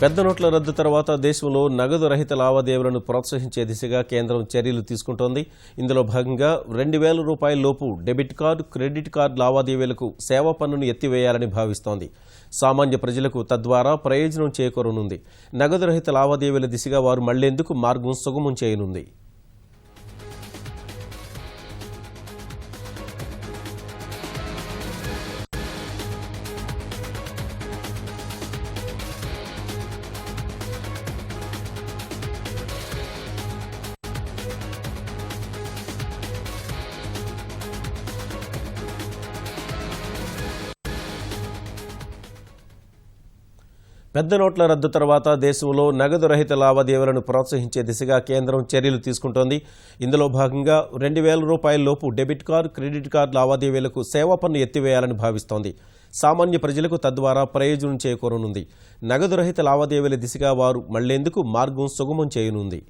పెద్ద నోట్ల రద్దు తర్వాత దేశంలో నగదు రహిత లావాదేవీలను ప్రోత్సహించే దిశగా కేంద్రం చర్యలు తీసుకుంటోంది. ఇందులో భాగంగా 2,000 రూపాయల లోపు డెబిట్ కార్డు, క్రెడిట్ కార్డు లావాదేవీలకు సేవా పన్నును ఎత్తివేయాలని భావిస్తోంది. సామాన్య ప్రజలకు తద్వారా ప్రయోజనం చేకూరనుంది. నగదు రహిత లావాదేవీల దిశగా వారు మళ్లేందుకు మార్గం సుగమం చేయనుంది. పెద్ద నోట్ల రద్దు తర్వాత దేశంలో నగదు రహిత లావాదేవీలను ప్రోత్సహించే దిశగా కేంద్రం చర్యలు తీసుకుంటోంది. ఇందులో భాగంగా 2,000 రూపాయల లోపు డెబిట్ కార్డు, క్రెడిట్ కార్డు లావాదేవీలకు సేవా పన్ను ఎత్తివేయాలని భావిస్తోంది. సామాన్య ప్రజలకు తద్వారా ప్రయోజనం చేకూరనుంది. నగదు రహిత లావాదేవీల దిశగా వారు మళ్లేందుకు మార్గం సుగమం చేయనుంది.